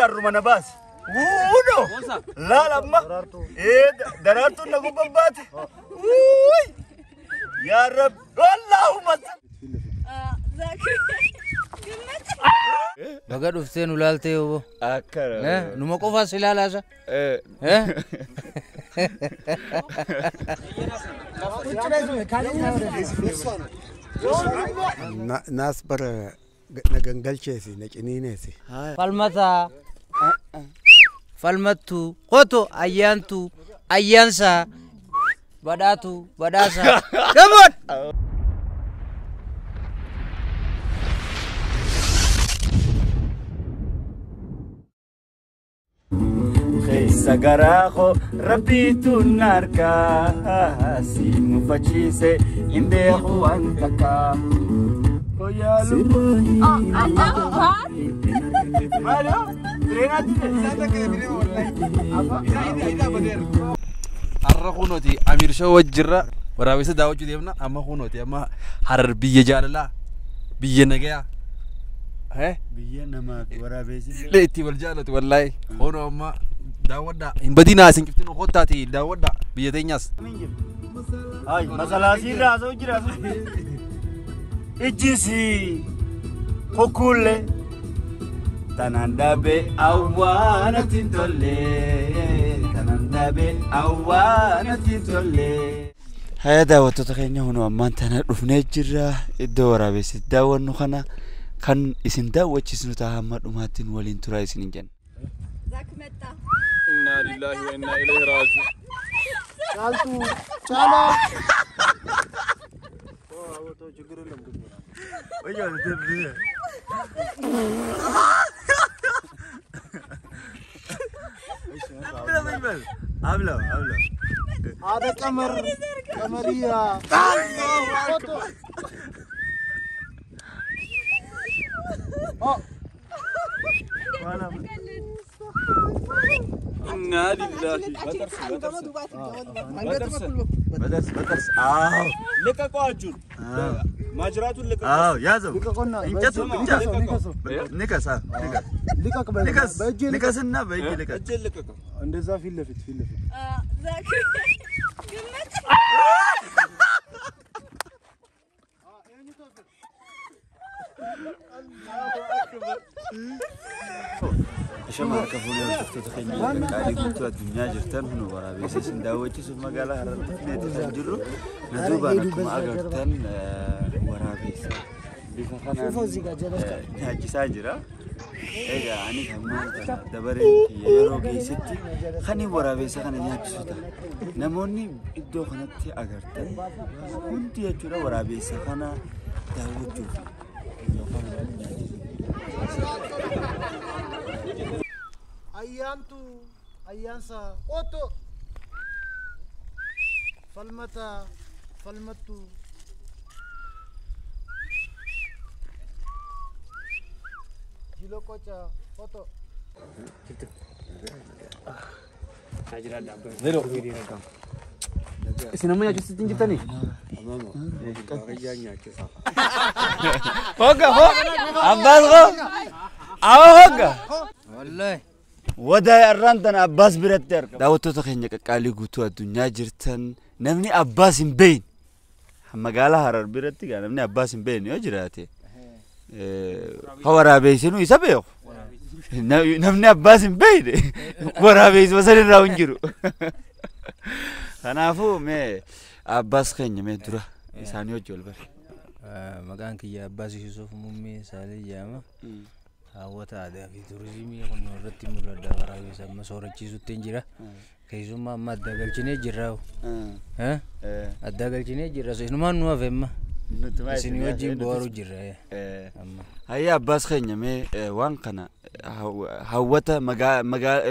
arruma na baas. Wuuno. Laal amma. Daraartuun na gubbabaate. Wuuy. Yaa Rabbi. Wallaahumma. Baga dhuftee nu laaltee yoo. Akkana. Numa qofaa si laalaasa. Naas bara na gangalcheesi na ciniineesi. Falmataa. Falmattuu. Qoto ayyaantuu. Ayyaansaa. Badhaatu. Badhaasaa. Gamoon. Sagaraho Rabbitu narka si mufachise imbehu antaka koyalu Mario arrakhunoti amir show wajra warawisa daawchu deemna amma khunoti amma harar biye jaalala biye nagaya biye nama warabesi leeti wal jaalatu wallahi hono amma daawada imbadina sinkiftino khotati daawada biye tenyas ay masalasi raso jira ijisi kokule tanandabe awana tintolle tanandabe awana tintolle hada watoto kenya hono amantana dufne jira iddo warabesi daawanu khana kan isin daawachisnu tahamma dumatin walin tura isin jen zakmetta inna lillahi wa inna ilayhi raji'un Chaltu chala to jigru lam oyo tebbe habla ada kamaria inna lillahi بدرس لك قاجون ماجرات لك يازو انجسو نكسا نكسنا بيجي لك እንደዛ ፊት ለፊት ذاك شمال كفولي تفتخني قاعد يقولوا الدنيا جرتن هنا ورا بيس سنداوتي سوف مقالة هرتني تسجلوا ندوب أنا كم أقرتن ورا بيس شوفوا زيجا جلست نحكي ساجرة إيه يعني كمان دبري يروقي ستي خني ورا بيس خني نحكي سوتا نموني إدو خنتي أقرتن كنت يجرا ورا بيس خنا داوت شوفي ayyansa oto falmatu jilo kocha oto Zero. Sinamanya justi tinggi ni. Hoga. Abbas ho. Awa hoga. Wallahi. ودا الرندن عباس برتر داوتو تخيني قالي غوتو الدنيا جرتن نمني عباس بين مقاله هرر برتي قال نمني عباس بين يجراتي خورا بيسنو يسبيو نمني عباس بين ورا بيس وسرين راونجرو انا فو مي عباس خيني مي درا اسانيو جولبر مكان كي عباس يوسف ممي سالي جاما هاوتا ada fi turizimi kun irratti mul'ada waraabessa masorachiisutti jira keessumaa amma adda galchine jirra adda galchine jirra sinumaan nu afemma isin wajjin booru jirra amma hayya abbas keenyame waan kana hawwata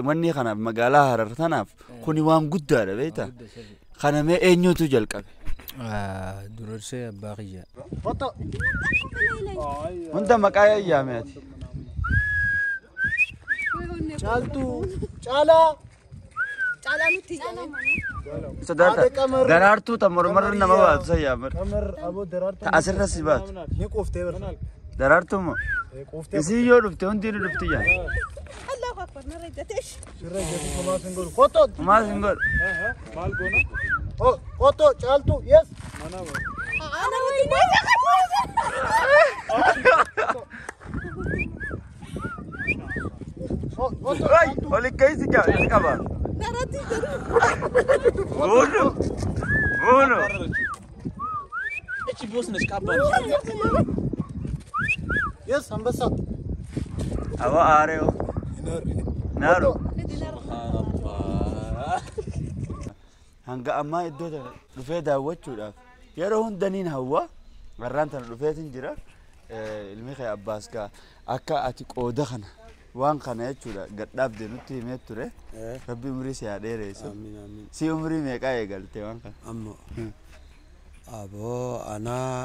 wanni kana magaalaa harar tanaaf kuni waan guddaadha beeyta kana mee eenyutu jalqabe dursee abbaa kiyya foto hunda maqaa yaameeti chaltu chala nuti sadata darartu tamurmar nama baatu sayyamar kamar abo darartu ta asirra sibat ni qofte ber darartu mo isi yo dufte hundi dufte ya جتش ما سنقول ቆጦ ጫልቱ የስ أنا ودي ولي كيس كابا نرتي بونو بونو እቺ ቢወስነሽ ካባል የስ አንበሳ أبا آريو نارو hanga amma iddoo dhufee daawwachuudhaaf yeroo hundaniin hawwa garraan tana dhufeetiin jira ilmi kee abbaas gaa akka ati qooda kana waan kana jechuudha gadhaabde nutti himee ture rabbi umrii si haa dheereessu si umrii meeqaa eegalte waan kana ammo aboo anaa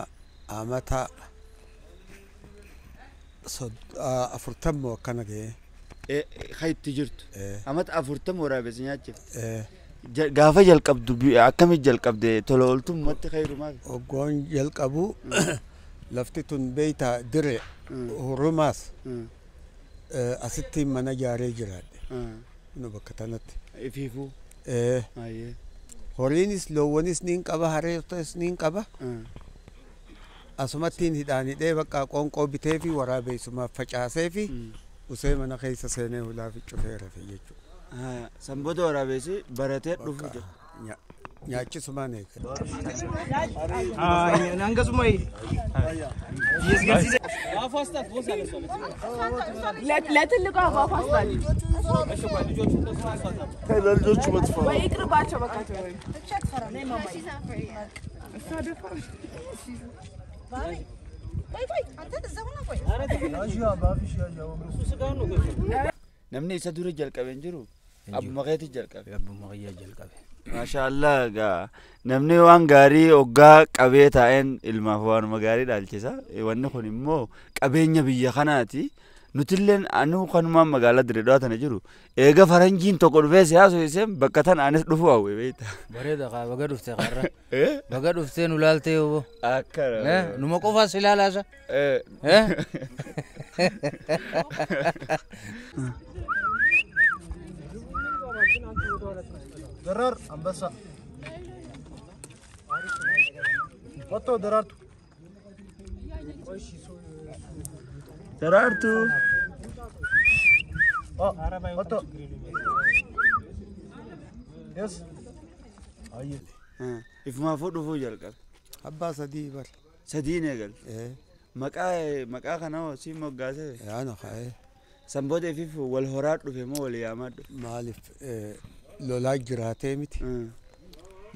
amata 40 akkana ga'e itti jirtu amata 40 waraabessi nyaachif gaafa jalqabdu akkamii jalqabde tola ooltummatti khayrumaaf oggoon jalqabu lafti tun beeyta dire hurumaas asitti mana jaaree jiraadhe nu bakka tanatti ifiifuu horiinis loowwanis niin qaba hareetas niin qaba asumattiin hidhaanidhee bakka qoonqoo bitee fi waraabeessumaaf facaasee fi usee mana keessa seenee hulaa fi cufee rafe jechuudha. Sanboota waraabessi baratee dhufu jira. Nyaachisumaan eega. Nangasumai. ለትልቁ አባፋስታል ለልጆቹ መጥፎ ወይ ይቅርባቸው በቃ namni isa dura jalqabeen jiru abbuma keetii jalqabe abbuma kiyyaa jalqabe maashaallah gaa namni waan gaarii oggaa qabee taa'een ilmaaf waanuma gaarii dhaalchisa wanni kun immoo qabeenya biyya kanaati nutilleen anu kanumaan magaalaa Dirreedawaa tana jiru eega faranjiin tokko dhufee siyaasu iseen bakka tan anis dhufu hawwe beekta bareeda kaa baga dhufte qarra baga dhuftee nu laaltee obbo akkana numa qofaas ilaalaasa ደራር አንበሳ ወጥቶ ደራርቱ ደራርቱ ወጥቶ የስ አየ ifumaa dhufuu jalqabe abbaa sadii bar sadiin eegal maqaa kana si moggaase yaana ka'ee sanboota ifiif wal horaa dhufe moo wal yaamaa dhufe maaliif lolaa jiraatee miti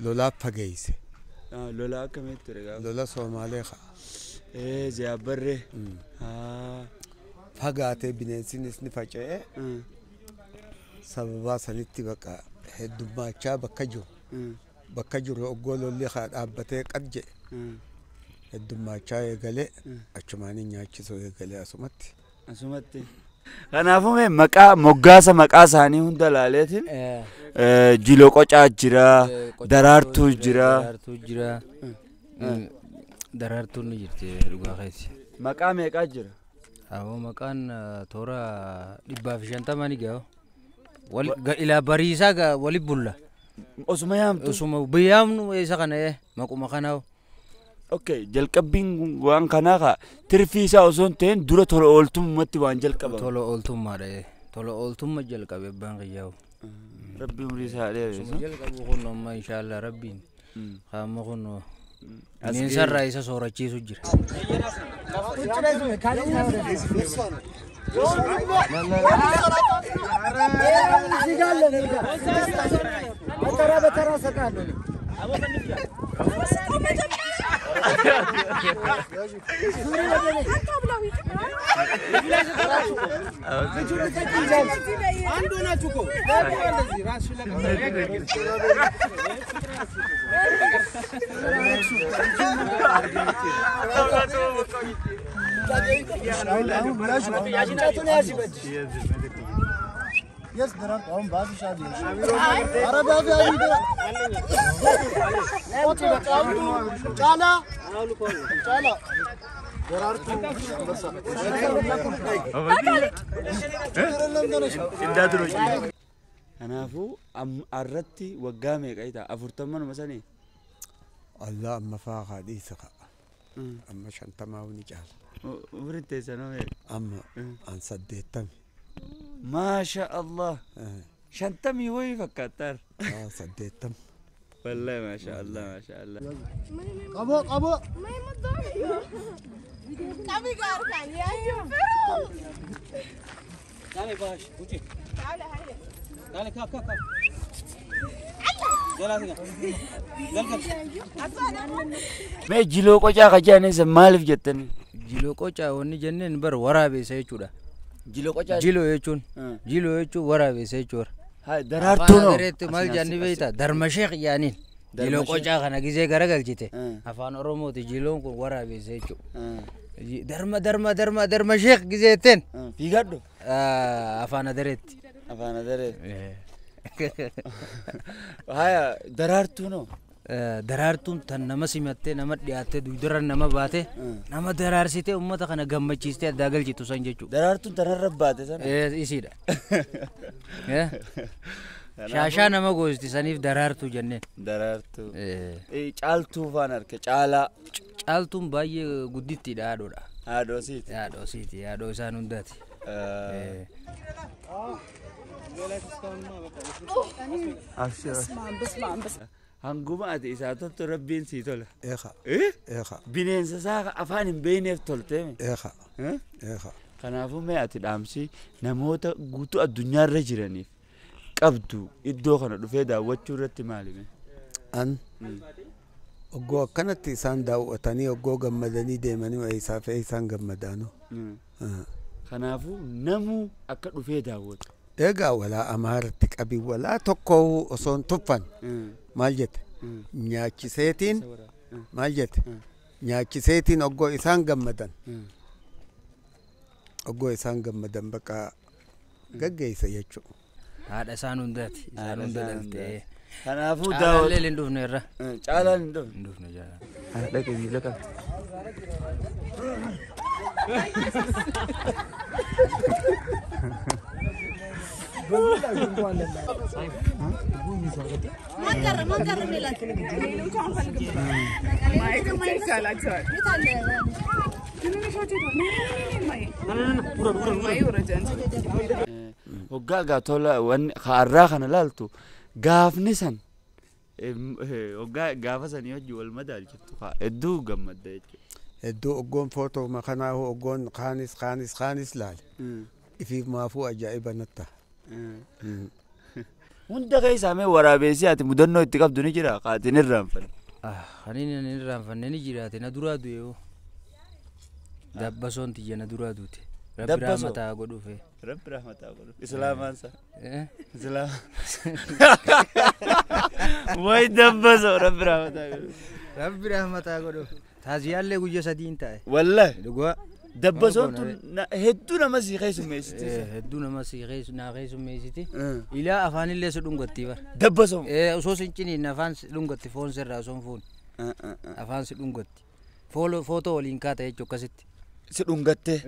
lolaa fageeyse lolaa akkamitti ture gaafa lola soomaalee ka'a ziyaabbarree fagaatee bineensinis ni faca'ee sababaa sanitti bakka heddummaachaa bakka jiru oggoo lolli haa dhaabbatee qad jedhe heddummaachaa eegalee achumaanii nyaachisuu eegalee asumatti kanaafuu maqaa moggaasa maqaa isaanii hunda laaleetiin jiloo qocaa jira daraartuu jira daraartuun ni jirti dhugaa keessa maqaa meeqaa jira awoo maqaan toora 150 ni gaho ilaa bariisaa wali bulla osuma yaamtu osuma biyyaamnu isa kana maquma kanaa okay jalqabbiin waan kanaa ka tirfii isaa osoo hin ta'in dura tola ooltummatti waan jalqabamu tola ooltummaadha tola ooltumma jalqabe abbaan qiyyaa'u rabbi umrii isaa dheereessu jalqabu kun amma inshallah rabbiin qaama kun bineensarraa isa soorachiisu jira Yes, there are some bad shadi. Arab abi ali there. Chala. Kanaafuu arratti waggaa meeqa ita 40 masanii Allah amma faaqa dhiisa qa'a. Amma 50 ni caala. umriin teessanoo meeqa Amma an 80. maasha Allah 50 wayii fakkaattar 80. wallahi maasha Allah Qabo. Kami garkan ya تعالي باش وجي تعال هيا تعالي كا يلا mee jiloo qocaa qajaanis maaliif jettani jiloo qocaa wanni jenneen bar waraabessa jechuudha. jiloo qocaa Jiloo jechuun waraabessa jechuudha. haa daraartuu noo Dareetti maal janni beeyta darmasheeq yaaniin jiloo qocaa kana gizee garagalchite afaan oromooti jiloon kun waraabessa jechuudha. Darmasheeq gizeetten fiigadhu afaan dareetti. haya daraartuu noo Daraartuun tan nama simattee nama dhiyaattee dugdarra nama baate nama daraarsitee uummata kana gammachiistee addaa galchitu san jechuudha. daraartuun tanarra baate sana Isiidha. Shaashaa nama goosti saniif daraartuu jenneen. daraartuu caaltuu faan arke caalaa Caaltuun baay'ee guddittiidha haadhoodha. haadhoosiiti Haadhoo isaan hundaati. hanguma ati isaa toltu rabbiin sii tola Eeqa. bineensa isaa afaan hin beeyneef tolteeme Eeqa. kanaafuu mee ati dhaamsi namoota guutuu addunyaarra jiraniif qabdu iddoo kana dhufee daawwachuu irratti maalime An oggoo akkanatti isaan daawwatanii oggoo gammadanii deemanii eeysaa fi eeysaan gammadaanu. kanaafuu namuu akka dhufee daawwatu Eegaa walaa amaaratti qabi walaa tokko osoon tuffan maal jette nyaachiseetiin maal jette nyaachiseetiin oggoo isaan gammadan bakka gaggeessa jechuudha. Haadha isaan hundaati. Isaan hunda dhaltee. kanaafuu Caalaallee hin dhufne irra. caalaan hin dhufne Hin dhufne jaalala. dhaqe miila qaba መንገር እንላለን ሌሎቹ አንፈልግም ማየት ይቻላቸዋል hoggaa gaatola wanni harraa kana laaltu gaafni san hoggaa gaafa sanii hojii wal madaalchiftu hedduu gammadda jechuudha. Hedduu oggoon footoo makanaahu oggoon kaanis laale ifiif maafuu ajaa'iba natta. hunda keessaa mee waraabessi ati mudannoo itti qabdu ni jira qaatiin irraanfanne. Kaniin inni irraanfanne ni jiraate na duraa du'e dabbasoon tiyya na duraa duute. Rabbi rahmataa godhuufe. Rabbi rahmataa godhu islaamaansa. Islaam. Way dabbaso Rabbi rahmataa godhu. Rabbi rahmataa godhu. Taaziyaallee guyyaa sadiin ta'e. Wallahi. Dhugaa. Dabbasoon tun hedduu nama si keessummeessiti. Hedduu nama si keessummeessiti. Ilaa afaanillee si dhungatti bara. Dabbasoon. Osoo si ciniin afaan si dhungatti foon sirraa osoo hin fuun. Afaan si dhungatti. Footoo waliin kaata jechuun akkasitti. Si dhungattee.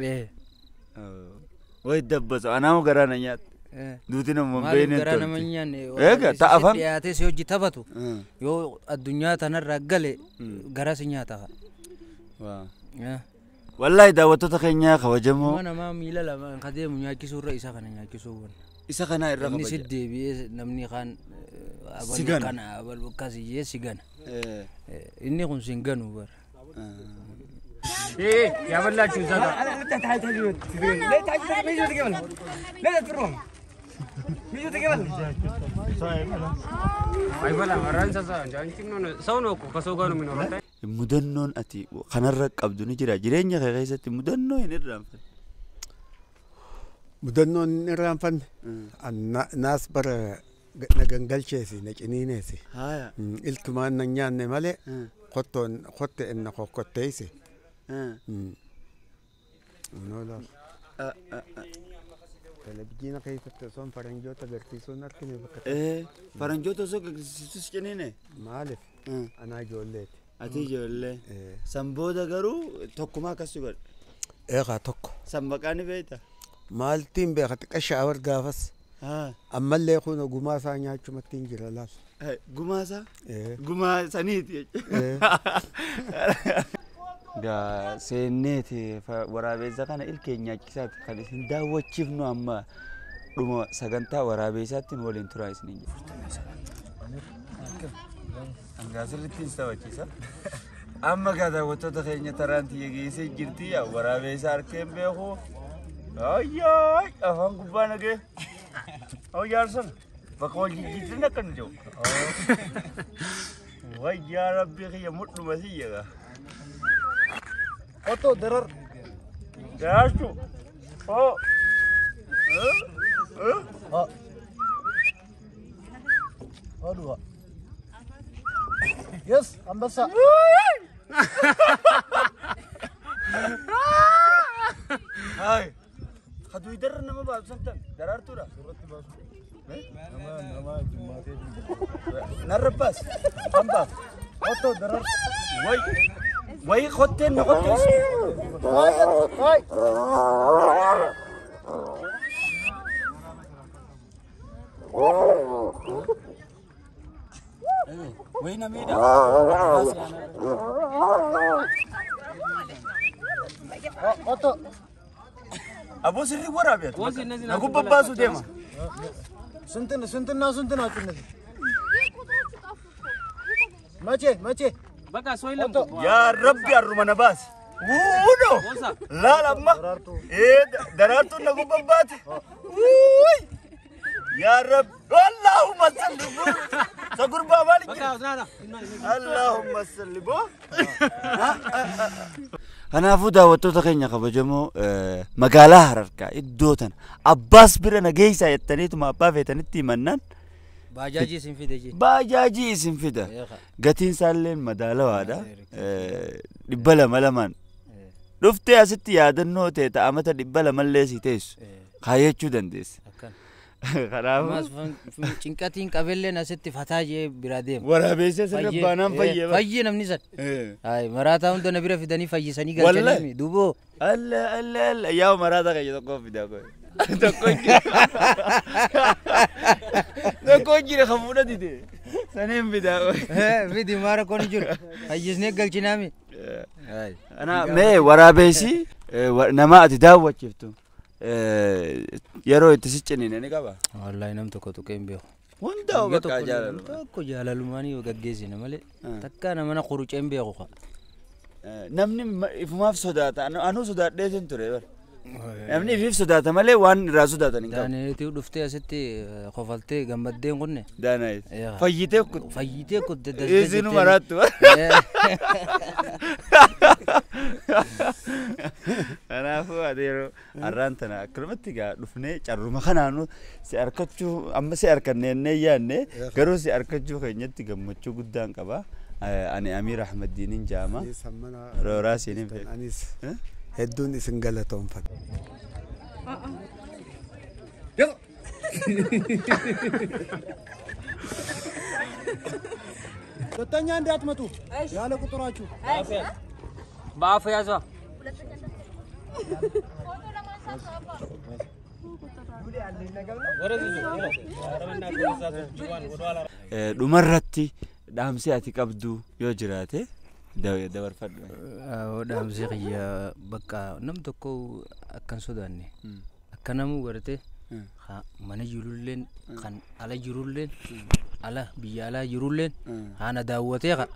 Way dabbaso anaamu garaa na nyaata. Duuti nama beene garaa nama nyaanne. Eega ta'a afaan. Dhiyaatee si hojii taphatu. Yoo addunyaa tanarraa gale gara si nyaata. Wallahi daawwattoota keenyaa kabajamoo. Mana namaa miila lama kan deemu nyaachisuu irra isa kana nyaachisuu waan. Isa kana irra kabaja. Namni si deebi'ee namni kaan sigana. Kana abalu akkasiyyee sigana. Inni kun si hin ganu bara. ያበላችሁ ዘጋ mudannoon ati kanarra qabdu ni jira jireenya kee keessatti mudannoo hin irraanfanne. Mudannoon hin irraanfanne naas bara na gangalcheesi na ciniineesi iltumaan na nyaanne malee qotte inna kokkotteeyse. Televizyiina keessatti osoon faranjoota agarsiisuun argine bakka faranjoota osoo agarsiisus ciniine maaliif anaa ijoolleeti. Ati ijoollee. Sanbooda garuu tokkuma akkas godhe. Eegaa tokko. Sanbaqaani beekta. Maaltiin beeka xiqqashaa war gaafas. Ammallee kun gumaa isaa nyaachumatti hin jira laal. Gumaa isaa? Gumaa saniiti. Gaa seenneeti waraabessa kana ilkeen nyaachisaati kan isin daawwachiifnu amma dhuma sagantaa waraabessaatti waliin turaa isin jira. Angaasirratti isa daawwachiisa. Amma gaa daawwattoota keenya taraanti geessee jirti waraabessa harkeen beeku. Ayyaa afaan gubbaa nagee. Ayyaa arsan bakka wajjin jiitiin akkan jiru. Wayyaa rabbii kiyya mudhuma siyyaga. Otto darar. Daashtu. Oh. Aduh. Yes, ambasa. Hai. Hadu idar nama baru santan. Darar tu dah. Nama Jumatnya. Narpas. Amba. Otto darar. Wai. Wai khoten khoten. Hai. Wai namida. Otto. Abu sirri waraabet. Aku babbasu dema. Suntin acunnati. Mace. Baka soilam. Ya Rabbi arrumana bas. Wudo. La lamma. Darartu nagu babbate. Ya Rabbi. Allahumma salli. Sagur babali. Baka nada. Allahumma salli bo. Kanaafuu daawwattoota keenya kabajamoo magaalaa Hararkaa iddoo tana Abbaas bira nageessaa jettaniituma abbaa feetanitti himannaan Baajaajii isin fide jee. Baajaajii isin fida. Gatiin isaallee madaalawaadha. 200 dhuftee asitti yaadannoo ta'e ta'amata 200 si teessu kaayachuu dandeessa. Kanaafuu cinqatiin qabelleen asitti fataa jee bira deema. Waraabessee sirra baanaan fayyaba. Fayyee namni san. Maraataa hunda na bira fidanii fayyisanii galchanii duboo. Alla yaa maraataa kayya tokko fidaa koy. Tokko jira kamuudha dide. Saneen fidaa koy. Fidi maara koon jiru. Fayyisnee galchinaami. Ana mee waraabessi nama ati daawwachiiftu. Yeroo itti sicciniin ni qaba. Wallahi nam tokko tuqee hin beeku. Hunda bakka jaalalu. Tokko jaalalumaanii yoo gaggeessine malee takka namana qurucee hin beeku qa. Namni ifumaaf sodaata. Anuu sodaadhee sin ture. Namni ifiif sodaata malee waan irraa sodaatan hin qabu. Daaneetii dhuftee asitti kofaltee gammaddeen kunne. Daanaayit. Fayyitee kutte. Fayyitee kutte. Eesinu maraattu. Kanaafuu adeero har'aan tana akkanumatti gaa dhufnee carruma kanaanu si arkachuu amma si arkannee yaanne garuu si arkachuu keenyatti gammachuu guddaan qaba. Ani Amiir Ahmadiinin jaama. Rooraa siiniin fedha. Anis hedduun isin galatoomfadha. ሁለተኛ እንዳትመጡ ያለ ቁጥራችሁ በአፍ ያዟ። dhumarratti dhaamsi ati qabdu yoo jiraate dabarfadhu. Dhaamsi kiyya bakka nam tokko akkan sodaanne akka namu gartee mana jirulleen kan ala jirulleen ala biyya alaa jirulleen haana daawwatee qa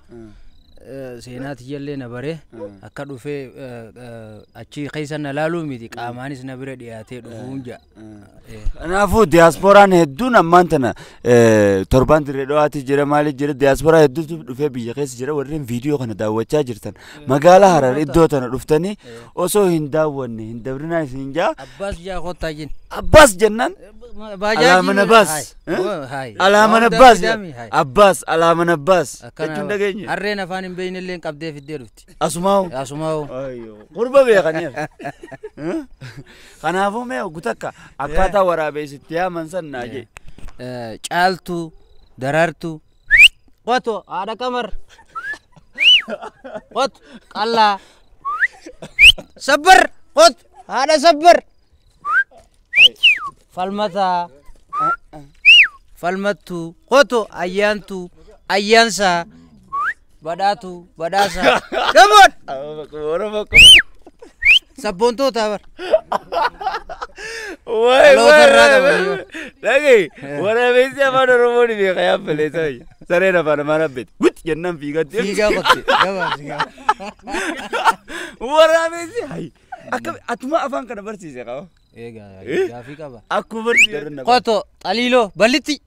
seenaati jallee na bare akka dhufee achi keessa na laaluu miti qaamaanis na bira dhiyaatee dhufuun ja'a. Kanaafuu diyaaspooraan hedduun ammaan tana torbaan dirree dho'aati jira maaliif jira diyaaspooraa hedduutu dhufee biyya keessa jira warreen viidiyoo kana daawwachaa jirtan magaalaa Harar iddoo tana dhuftanii osoo hin daawwanne hin dabrinaa isin jaa. Abbaas jaa kottaa jin. Abbaas jennaan. Alaamana baas. Alaamana baas. Abbaas alaamana baas. Jechuun dhageenya. Harreen afaan hin beekne illee qabdee fiddee dhufti. Asumaawu. Asumaawu. Qurba beekaniira. Kanaafuu mee gutakka akkaataa waraabessitti yaaman san naa jee. Caaltuu daraartuu. Wato haadha qamar. قط قلا صبر قط هذا صبر فالمتا فالمتو قطو أيانتو أيانسا بداتو بداسا كمون سبونتو تابر واي لقي وانا بيسي أمان رموني في خيام فليسوي سرينا فانا ما نبت قلت جنن في قد فيجا قطي وانا بيسي هاي أتما أفان كنا برسيسي قاو إيه فيجا با أكو برسي قطو قليلو بلتي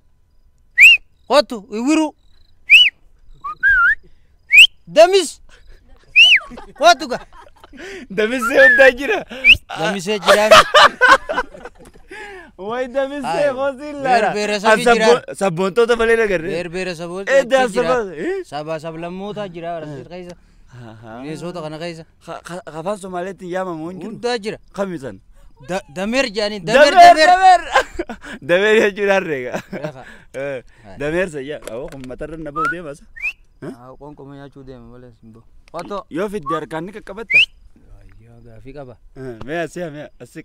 قطو يورو دمس قطو كا دمس سيون جرا دمس جرا واي دمس سيون لا بير جرا سبونتو تفلينا كرر بير سبون إيه ده سبب سبا سب لموتا جرا رسيد كيسا ये सोता खाना कैसा خفان सोमाले तिया मामून उनता जरा खमीसन दमेर जानी दमेर ये चुरार रहेगा दमेर सही है आओ हम मतर नबो दे बस हाँ कौन कौन यहाँ चूदे में बोले सिंबो तो यो फिर दर कानी का कबता यो गाफी का बा मैं ऐसे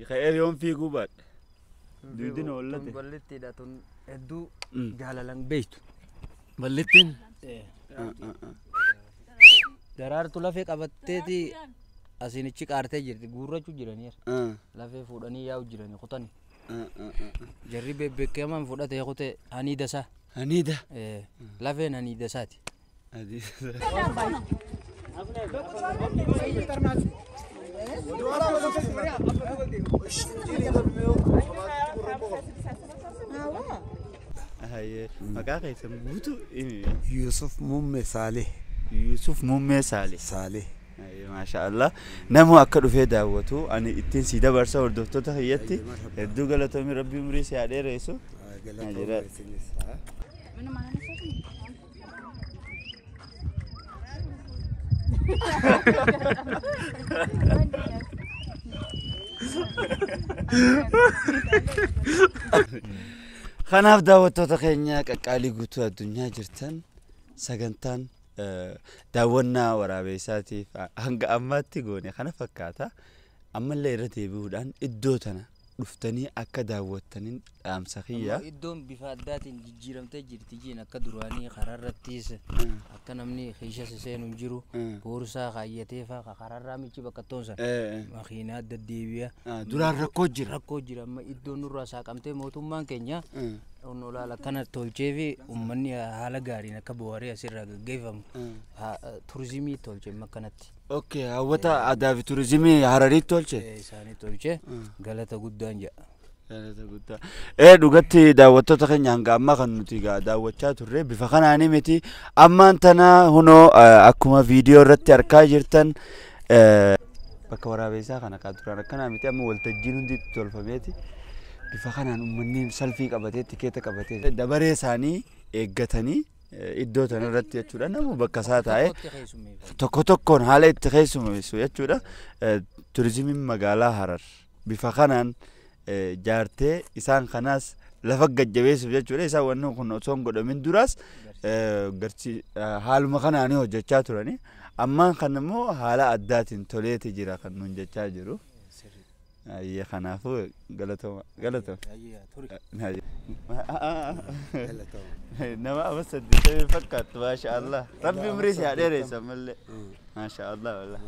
खैर يوم في قبات دودين ولا ده بلتي ده تون ادو جالالان بيت بلتين درار تو لافي قبتي تي asinichi qaarte jirti guurrachu jirani lafee fuudhanii yaa'u jirani kutani jarri bebbeekaman fudhate kute haniida isaa haniida lafeen haniida isaati maqaa keessan guutuu Yusuf Mumme Saleh. Yusuf Mumme Saleh. Saleh. ما شاء الله نمو أكلوا في دعوته أنا إتين سيدا برسا وردوتو تخيّتي يدو قالتهم ربي مريسي عليه رئيسو خناف دعوته تخيّنيا كالي قوتو الدنيا جرتن سجنتان داونا ورابيساتي هنگا أماتي غوني خنا فكاتا أما اللي رتي بودان إدوتنا رفتني أكا داوتنين أمسخية إدوم بفادات جيرم تجير تجين أكا درواني قرار رتيس أكا نمني خيشة سيسين ومجرو بورسا خايتي فا قرار رامي چي بكتونسا مخينات دديبيا درار ركو جير أما إدو نورا ساقمتي موتومان كينيا ونولا لكنا تولچيفي أمني حالا غارينا كبواري أسير غيفم تورزيمي تولچي مكانتي اوكي هوتا ادافي تورزيمي هراري تولچي ساني تولچي غلطة قدان جا غلطة قدان ايه دوغتي داوتو تخن يانغا اما خنوتي غا داوچا توري بفخنا انيمتي اما انتنا هنو اكما فيديو رتي اركا جرتن بكا ورابيسا خنا كادرا كنا متي اما ولتجين دي تولفميتي بفخنا امني سلفي قبتي تيكيتا قبتي دبري ساني ايغتني iddoo tana irratti jechuudha namu bakka isaa taa'ee tokko tokkoon haala itti keessumeessu jechuudha turizimiin magaalaa Harar bifa kanaan jaartee isaan kanaas lafa gajjabeessuuf jechuudha isaan wanni kun osoo hin godhamin duraas garchi haaluma kanaanii hojjechaa turani ammaan kan immoo haala addaatiin toleeti jira kan nuun jechaa jiru أيه خنافو غلطوا نما بس تبي فكرت ما شاء الله ربي مريسي عليه ريس ما شاء الله والله